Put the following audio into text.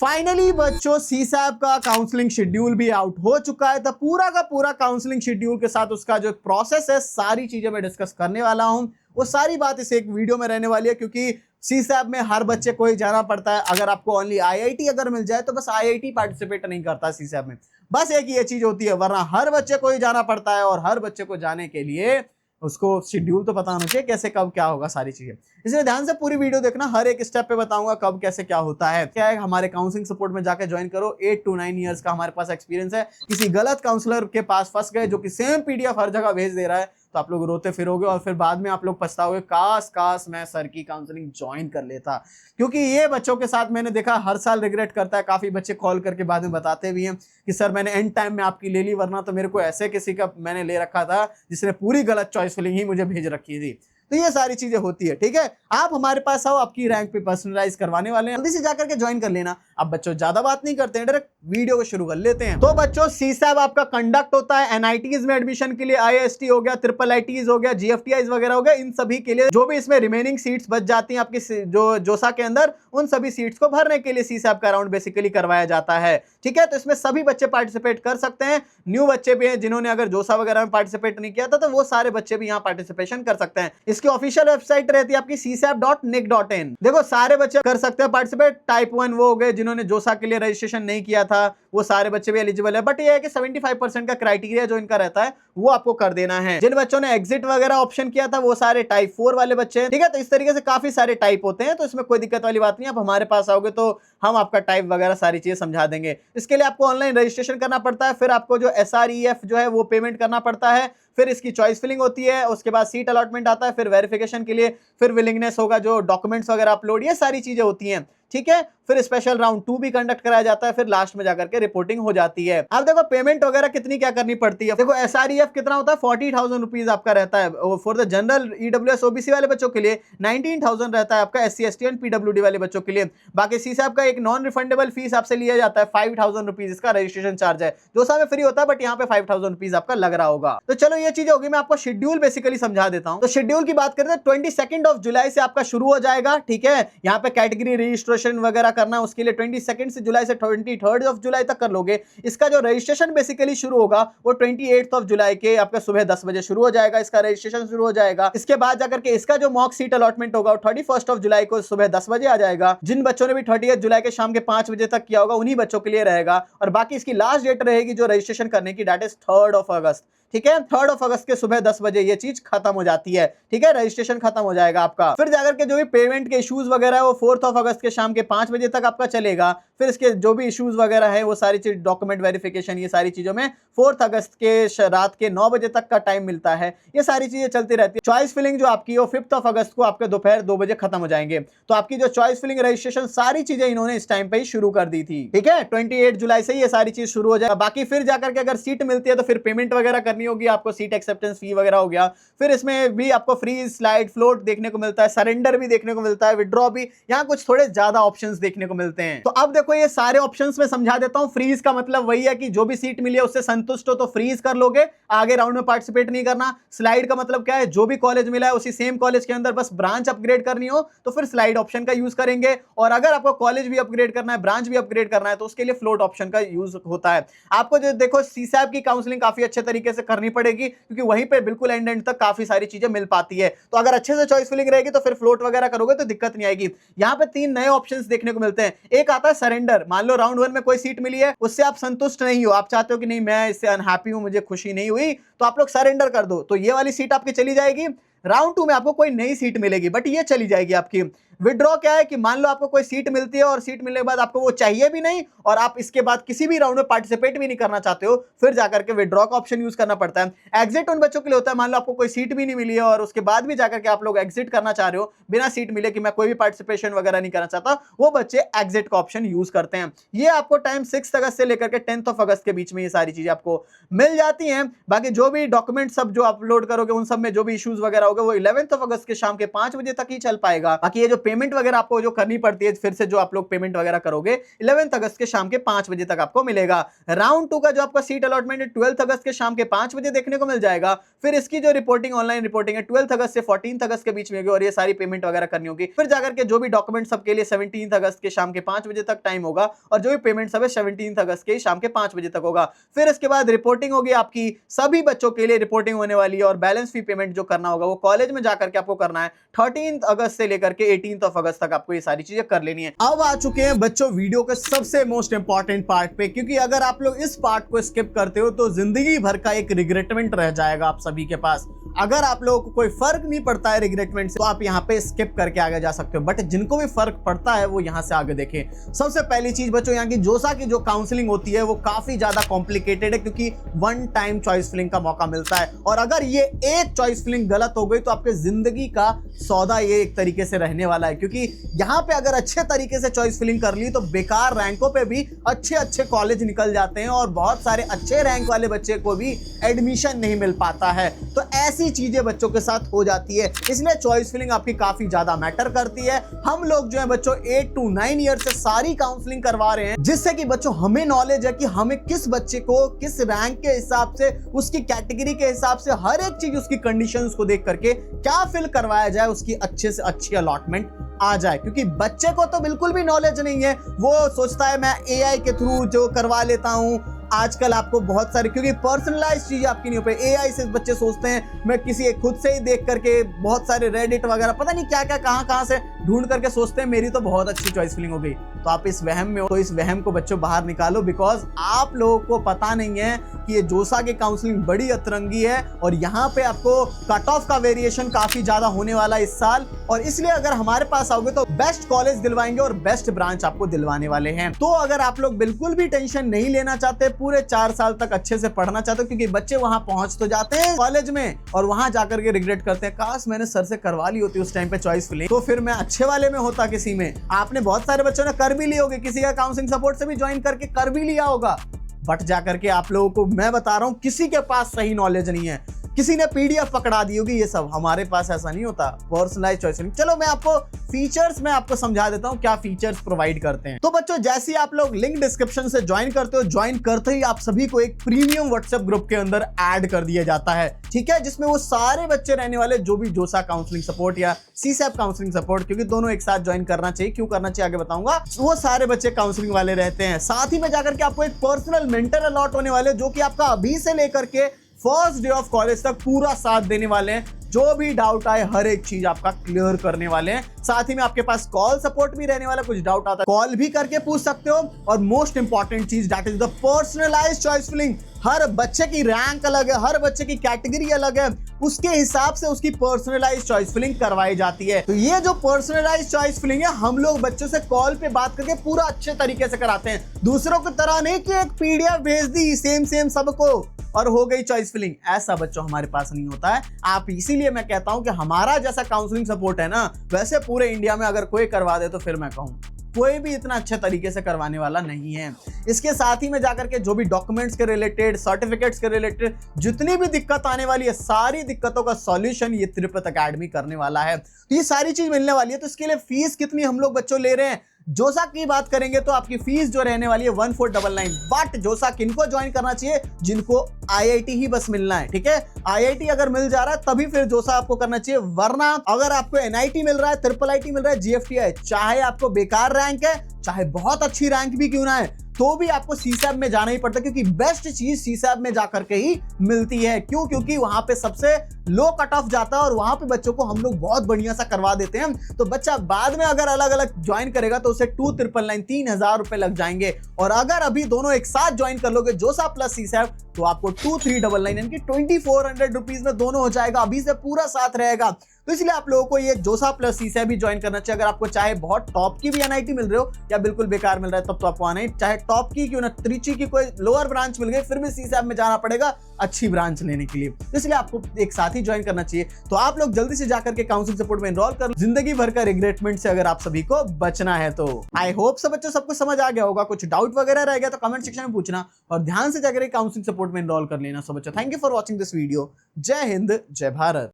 Finally बच्चों सीसैप का counselling schedule भी आउट हो चुका है। तो पूरा का पूरा काउंसलिंग शेड्यूल के साथ उसका जो प्रोसेस है सारी चीजें मैं डिस्कस करने वाला हूं। वो सारी बात इस एक वीडियो में रहने वाली है क्योंकि सीसैप में हर बच्चे को ही जाना पड़ता है। अगर आपको ओनली आईआईटी अगर मिल जाए तो बस आईआईटी पार्टिसिपेट नहीं करता सीसैप में, बस एक ये चीज होती है, वरना हर बच्चे को ही जाना पड़ता है। और हर बच्चे को जाने के लिए उसको शेड्यूल तो पता होना चाहिए कैसे कब क्या होगा सारी चीजें। इसलिए ध्यान से पूरी वीडियो देखना, हर एक स्टेप पे बताऊंगा कब कैसे क्या होता है। क्या है, हमारे काउंसलिंग सपोर्ट में जाकर ज्वाइन करो। 8 to 9 इयर्स का हमारे पास एक्सपीरियंस है। किसी गलत काउंसलर के पास फंस गए जो कि सेम पीडीएफ हर जगह भेज दे रहा है तो आप लोग रोते फिरोगे और फिर बाद में आप लोग पछताओगे, काश मैं सर की काउंसलिंग ज्वाइन कर लेता। क्योंकि ये बच्चों के साथ मैंने देखा हर साल रिग्रेट करता है। काफी बच्चे कॉल करके बाद में बताते भी हैं कि सर मैंने एंड टाइम में आपकी ले ली, वरना तो मेरे को ऐसे किसी का मैंने ले रखा था जिसने पूरी गलत चॉइस फिलिंग ही मुझे भेज रखी थी। तो ये सारी चीजें होती है। ठीक है, आप हमारे पास आओ, आपकी रैंक पे पर्सनलाइज करवाने वाले हैं, जल्दी से जाकर के ज्वाइन कर लेना। अब बच्चों ज्यादा बात नहीं करते हैं, डायरेक्ट वीडियो को शुरू कर लेते हैं। तो बच्चों सीसैप आपका कंडक्ट होता है एनआईटीज में एडमिशन के लिए, आईएसटी हो गया, ट्रिपल आईटीज हो गया, जीएफटीआईज वगैरह हो गया। इन सभी के लिए जो भी इसमें रिमेनिंग सीट्स बच जाती हैं आपकी जो जोसा के अंदर, उन सभी सीट्स को भरने के लिए सीसैप का राउंड बेसिकली करवाया जाता है। ठीक है, तो इसमें सभी बच्चे पार्टिसिपेट कर सकते हैं। न्यू बच्चे भी हैं जिन्होंने अगर जोसा वगैरह में पार्टिसिपेट नहीं किया था तो वो सारे बच्चे भी यहाँ पार्टिसिपेशन कर सकते हैं। इसकी ऑफिशियल वेबसाइट रहती है आपकी csap.nic.in। देखो सारे बच्चे कर सकते हैं पार्टिसिपेट। टाइप 1 वो हो गए जिन्होंने जोसा के लिए रजिस्ट्रेशन नहीं किया था, वो सारे बच्चे भी एलिजिबल है। बट ये है कि 75% का क्राइटेरिया जो इनका रहता है वो आपको कर देना है। जिन बच्चों ने एग्जिट वगैरह ऑप्शन किया था वो सारे टाइप 4 वाले बच्चे हैं। ठीक है, तो इस तरीके से काफी सारे टाइप होते हैं, तो इसमें कोई दिक्कत वाली बात नहीं। आप हमारे पास आओगे तो हम आपका टाइप वगैरह सारी चीजें समझा देंगे। इसके लिए आपको ऑनलाइन रजिस्ट्रेशन करना पड़ता है, फिर आपको जो SREF जो है वो पेमेंट करना पड़ता है, फिर इसकी चॉइस फिलिंग होती है, उसके बाद सीट अलॉटमेंट आता है, फिर वेरिफिकेशन के लिए, फिर विलिंगनेस होगा, जो डॉक्यूमेंट्स वगैरह अपलोड, ये सारी चीजें होती हैं। ठीक है, फिर स्पेशल राउंड 2 भी कंडक्ट कराया जाता है, फिर लास्ट में जाकर के रिपोर्टिंग हो जाती है। अब देखो पेमेंट वगैरह कितनी क्या करनी पड़ती है। देखो SREF कितना होता है, 40,000 रुपीज आपका रहता है for the general EWS OBC वाले बच्चों के लिए, 19,000 रहता है आपका SC ST एंड PWD वाले बच्चों के लिए। बाकी सीसैप का एक नॉन रिफंडेबल फीस आपसे लिया जाता है 5,000 रुपीज, इसका रजिस्ट्रेशन चार्ज है। जोसा में फ्री होता है बट यहाँ पे 5,000 रुपीज आपका लग रहा होगा। तो चलो ये चीजें होगी, मैं आपको शेड्यूल बेसिकली समझा देता हूँ। तो शेड्यूल की बात करें तो 22 जुलाई से आपका शुरू हो जाएगा। ठीक है, यहाँ पे कैटेगरी रजिस्ट्रेशन वगैरह करना, उसके लिए 22 जुलाई से 23 जुलाई तक कर लोगे। इसका जो रजिस्ट्रेशन बेसिकली शुरू होगा वो 28 जुलाई के आपका सुबह 10 बजे शुरू हो जाएगा, इसका रजिस्ट्रेशन शुरू हो जाएगा। इसके बाद जाकर के इसका जो मॉक सीट अलॉटमेंट होगा वो 31 जुलाई को सुबह 10 बजे आ जाएगा। जिन बच्चों ने भी 30 जुलाई के शाम के 5 बजे तक किया होगा उन्हीं बच्चों के लिए रहेगा। और बाकी इसकी लास्ट डेट रहेगी जो रजिस्ट्रेशन करने की, डेट इज 3 अगस्त। ठीक है, 3 अगस्त के सुबह 10 बजे ये चीज खत्म हो जाती है। ठीक है, रजिस्ट्रेशन खत्म हो जाएगा आपका। फिर जाकर के जो भी पेमेंट के इश्यूज वगैरह है वो 4 अगस्त के शाम के 5 बजे तक आपका चलेगा। फिर इसके जो भी इश्यूज वगैरह है वो सारी चीज, डॉक्यूमेंट वेरिफिकेशन, ये सारी चीजों में 4 अगस्त के रात के 9 बजे तक का टाइम मिलता है। ये सारी चीजें चलती रहती है। चॉइस फिलिंग जो आपकी वो 5 अगस्त को आपके दोपहर 2 बजे खत्म हो जाएंगे। तो आपकी जो चॉइस फिलिंग, रजिस्ट्रेशन, सारी चीजें इन्होंने इस टाइम पे ही शुरू कर दी थी। ठीक है, 28 जुलाई से ये सारी चीज शुरू हो जाएगा। बाकी फिर जाकर के अगर सीट मिलती है तो फिर पेमेंट वगैरह करनी होगी आपको, सीट एक्सेप्टेंस फी वगैरह हो गया। फिर इसमें भी आपको फ्रीज, स्लाइड, फ्लोट देखने को मिलता है, सरेंडर भी देखने को मिलता है, विड्रॉ भी, यहाँ कुछ थोड़े ज्यादा ऑप्शंस देखने को मिलते हैं। तो अब देखो ये सारे ऑप्शंस में समझा देता हूं। फ्रीज का मतलब वही है कि जो भी सीट मिली है उससे संतुष्ट हो तो फ्रीज कर लोगे, आगे राउंड में पार्टिसिपेट नहीं करना। स्लाइड का मतलब क्या है, जो भी कॉलेज मिला है उसी सेम कॉलेज के अंदर बस ब्रांच अपग्रेड करनी हो तो फिर स्लाइड ऑप्शन का यूज करेंगे। और अगर आपको कॉलेज भी अपग्रेड करना है, ब्रांच भी अपग्रेड करना है तो उसके लिए फ्लोट ऑप्शन का यूज होता है। आपको जो देखो सीसैप की काउंसलिंग काफी अच्छे तरीके से करनी पड़ेगी क्योंकि वहीं पे बिल्कुल एंड तक काफी सारी चीजें मिल पाती है। तो अगर अच्छे से चॉइस फिलिंग रहेगी तो फिर फ्लोट वगैरह करोगे तो दिक्कत नहीं आएगी। यहाँ पे 3 नए ऑप्शंस देखने को मिलते हैं। एक आता है सरेंडर। मान लो राउंड 1 में कोई सीट मिली है, उससे आप संतुष्ट नहीं हो, आप चाहते हो कि नहीं मैं इससे अनहैप्पी हूं, मुझे खुशी नहीं हुई, तो आप लोग सरेंडर कर दो, तो ये वाली सीट आपकी चली जाएगी। राउंड 2 में आपको कोई नई सीट मिलेगी बट ये चली जाएगी आपकी। विड्रॉ क्या है कि मान लो आपको कोई सीट मिलती है और सीट मिलने के बाद आपको वो चाहिए भी नहीं और आप इसके बाद किसी भी राउंड में पार्टिसिपेट भी नहीं करना चाहते हो, फिर जाकर के विड्रॉ का ऑप्शन यूज करना पड़ता है। एग्जिट उन बच्चों के लिए होता है, मान लो आपको कोई सीट भी नहीं मिली है और उसके बाद भी जाकर के आप लोग एग्जिट करना चाह रहे हो बिना सीट मिले कि मैं कोई भी पार्टिसिपेशन वगैरह नहीं करना चाहता, वो बच्चे एग्जिट का ऑप्शन यूज करते हैं। ये आपको टाइम 6 अगस्त से लेकर के 10 अगस्त के बीच में ये सारी चीजें आपको मिल जाती हैं। बाकी जो भी डॉक्यूमेंट सब जो अपलोड करोगे उन सब में जो भी इश्यूज वगैरह होगा वो 11 अगस्त के शाम के 5 बजे तक ही चल पाएगा। बाकी ये जो पेमेंट वगैरह आपको जो करनी पड़ती है, फिर से जो आप लोग पेमेंट वगैरह करोगे 11 अगस्त के शाम के 5 बजे तक आपको मिलेगा। राउंड 2 का जो आपका सीट अलॉटमेंट है 12 अगस्त के शाम के 5 बजे देखने को मिल जाएगा। फिर इसकी जो रिपोर्टिंग ऑनलाइन रिपोर्टिंग है 12 अगस्त से 14 अगस्त के बीच में होगी और ये सारी पेमेंट वगैरह करनी होगी। फिर जाकर के जो भी डॉक्यूमेंट सबके लिए 17 अगस्त के शाम के 5 बजे तक टाइम होगा और जो भी पेमेंट सब है 17 अगस्त के शाम के 5 बजे तक होगा। फिर इसके बाद रिपोर्टिंग होगी आपकी, सभी बच्चों के लिए रिपोर्टिंग होने वाली है और बैलेंस फी पेमेंट जो करना होगा वो कॉलेज में जाकर के आपको करना है। 13 अगस्त से लेकर के 18 अगस्त तक आपको ये सारी चीजें कर लेनी है। अब आ चुके हैं बच्चों वीडियो के सबसे मोस्ट इंपॉर्टेंट पार्ट पे, क्योंकि अगर आप लोग इस पार्ट को स्किप करते हो तो जिंदगी भर का एक रिग्रेटमेंट रह जाएगा आप सभी के पास। अगर आप लोगों को कोई फर्क नहीं पड़ता है रिग्रेटमेंट से तो आप यहाँ पे स्किप करके आगे जा सकते हो, बट जिनको भी फर्क पड़ता है वो यहाँ से आगे देखें। सबसे पहली चीज बच्चों, यहाँ की जोसा की जो काउंसलिंग होती है वो काफी ज्यादा कॉम्प्लिकेटेड है, क्योंकि 1 टाइम चॉइस फिलिंग का मौका मिलता है और अगर ये एक चॉइस फिलिंग गलत हो गई तो आपके जिंदगी का सौदा ये एक तरीके से रहने वाला है। क्योंकि यहाँ पे अगर अच्छे तरीके से चॉइस फिलिंग कर ली तो बेकार रैंकों पे भी अच्छे अच्छे कॉलेज निकल जाते हैं और बहुत सारे अच्छे रैंक वाले बच्चे को भी एडमिशन नहीं मिल पाता है। तो ऐसी चीजें बच्चों के साथ हो जाती है, इसलिए चॉइस फिलिंग आपकी काफी ज्यादा मैटर करती है। हम लोग जो है बच्चों 8 to 9 ईयर से सारी काउंसलिंग करवा रहे हैं, जिससे कि बच्चों हमें नॉलेज है कि हमें किस बच्चे को किस रैंक के हिसाब से, उसकी कैटेगरी के हिसाब से, हर एक चीज उसकी कंडीशंस को देख करके क्या फिल करवाया जाए, उसकी अच्छे से अच्छी अलॉटमेंट आ जाए। क्योंकि बच्चे को तो बिल्कुल भी नॉलेज नहीं है, वो सोचता है मैं एआई के थ्रू जो करवा लेता हूं। आजकल आपको बहुत सारे, क्योंकि पर्सनलाइज चीजें आपकी नहीं हो पाई, एआई से बच्चे सोचते हैं मैं किसी खुद से ही देख करके बहुत सारे रेडिट वगैरह पता नहीं क्या क्या कहां से ढूंढ करके सोचते हैं मेरी तो बहुत अच्छी चॉइस फिलिंग हो गई। तो आप इस वहम में हो, तो इस वहम को बच्चों बाहर निकालो, बिकॉज आप लोगों को पता नहीं है कि ये जोसा की काउंसलिंग बड़ी अतरंगी है और यहाँ पे आपको कट ऑफ का वेरिएशन काफी ज्यादा होने वाला है इस साल। और इसलिए अगर हमारे पास आओगे तो बेस्ट कॉलेज दिलवाएंगे और बेस्ट ब्रांच आपको दिलवाने वाले हैं। तो अगर आप लोग बिल्कुल भी टेंशन नहीं लेना चाहते, पूरे 4 साल तक अच्छे से पढ़ना चाहते हो, क्योंकि बच्चे वहां पहुंच तो जाते हैं कॉलेज में और वहां जाकर के रिग्रेट करते हैं काश मैंने सर से करवा ली होती उस टाइम पे चॉइस फिलिंग, तो फिर मैं अच्छे वाले में होता किसी में। आपने बहुत सारे बच्चों ने कर भी लिए होगे, किसी का काउंसलिंग सपोर्ट से भी ज्वाइन करके कर भी लिया होगा, बट जाकर के आप लोगों को मैं बता रहा हूं किसी के पास सही नॉलेज नहीं है, किसी ने पीडीएफ पकड़ा दी होगी। ये सब हमारे पास ऐसा नहीं होता, पर्सनलाइज चॉइस फिलिंग। चलो मैं आपको फीचर्स में आपको समझा देता हूं क्या फीचर्स प्रोवाइड करते हैं। तो बच्चों जैसे ही आप लोग लिंक डिस्क्रिप्शन से ज्वाइन करते हो, ज्वाइन करते ही आप सभी को एक प्रीमियम व्हाट्सएप ग्रुप के अंदर ऐड कर दिया जाता है, ठीक है, जिसमें वो सारे बच्चे रहने वाले जो भी जोसा काउंसलिंग सपोर्ट या सीसैप काउंसलिंग सपोर्ट, क्योंकि दोनों एक साथ ज्वाइन करना चाहिए, क्यों करना चाहिए आगे बताऊंगा, वो सारे बच्चे काउंसलिंग वाले रहते हैं। साथ ही में जाकर के आपको एक पर्सनल मेंटर अलॉट होने वाले जो कि आपका अभी से लेकर के फर्स्ट डे ऑफ कॉलेज तक पूरा साथ देने वाले हैं। जो भी डाउट आए हर एक चीज आपका क्लियर करने वाले हैं। साथ ही में आपके पास कॉल सपोर्ट भी रहने वाला, कुछ डाउट आता है कॉल भी करके पूछ सकते हो। और मोस्ट इंपॉर्टेंट चीज that is the personalized choice filling. हर बच्चे की रैंक अलग है, हर बच्चे की कैटेगरी अलग है, उसके हिसाब से उसकी पर्सनलाइज्ड चॉइस फिलिंग करवाई जाती है। तो ये जो पर्सनलाइज्ड चॉइस फिलिंग है हम लोग बच्चों से कॉल पे बात करके पूरा अच्छे तरीके से कराते हैं, दूसरों की तरह नहीं कि एक पीडीएफ भेज दी सेम सबको और हो गई चॉइस फिलिंग। ऐसा बच्चों हमारे पास नहीं होता है। आप इसीलिए मैं कहता हूं कि हमारा जैसा काउंसलिंग सपोर्ट है ना, वैसे पूरे इंडिया में अगर कोई करवा दे तो फिर मैं कहूं कोई भी इतना अच्छे तरीके से करवाने वाला नहीं है। इसके साथ ही में जाकर के जो भी डॉक्यूमेंट्स के रिलेटेड, सर्टिफिकेट्स के रिलेटेड जितनी भी दिक्कत आने वाली है, सारी दिक्कतों का सॉल्यूशन ये त्रिपत एकेडमी करने वाला है। तो ये सारी चीज मिलने वाली है। तो इसके लिए फीस कितनी हम लोग बच्चों ले रहे हैं, जोसा की बात करेंगे तो आपकी फीस जो रहने वाली है 1499। बट जोसा किनको ज्वाइन करना चाहिए, जिनको आईआईटी ही बस मिलना है, ठीक है। आईआईटी अगर मिल जा रहा है तभी फिर जोसा आपको करना चाहिए, वरना अगर आपको एनआईटी मिल रहा है, ट्रिपल आईटी मिल रहा है, जीएफटीआई, चाहे आपको बेकार रैंक है, चाहे बहुत अच्छी रैंक भी क्यों ना है, तो भी आपको सीसैप में जाना ही पड़ता है, क्योंकि बेस्ट चीज सीसैप में जाकर के ही मिलती है। क्यों? क्योंकि वहां पे सबसे लो कट ऑफ जाता है और वहां पे बच्चों को हम लोग बहुत बढ़िया सा करवा देते हैं। तो बच्चा बाद में अगर अलग अलग ज्वाइन करेगा तो उसे 2999 3000 रुपए लग जाएंगे। और अगर अभी दोनों एक साथ ज्वाइन कर लोगे जोसा प्लस सीसैप तो आपको 2399 यानी कि 2400 रुपीज में दोनों हो जाएगा, अभी से पूरा साथ रहेगा। तो इसलिए आप लोगों को ये जोसा प्लस सीसैप भी ज्वाइन करना चाहिए। अगर आपको चाहे बहुत टॉप की भी एनआईटी मिल रहे हो या बिल्कुल बेकार मिल रहा है तब तो आपको आना ही, चाहे टॉप की क्यों ना, त्रिची की कोई लोअर ब्रांच मिल गई फिर भी सीसैप में जाना पड़ेगा अच्छी ब्रांच लेने के लिए। इसलिए आपको एक साथ ही ज्वाइन करना चाहिए। तो आप लोग जल्दी से जाकर के काउंसलिंग सपोर्ट में एनरोल कर लो, जिंदगी भर का रिग्रेटमेंट से अगर आप सभी को बचना है तो। आई होप सब बच्चों सबको समझ आ गया होगा। कुछ डाउट वगैरह रह गया तो कमेंट सेक्शन में पूछना और ध्यान से जाकर काउंसलिंग सपोर्ट में एनरोल कर लेना। सब बच्चों thank you for watching this video. जय हिंद, जय भारत।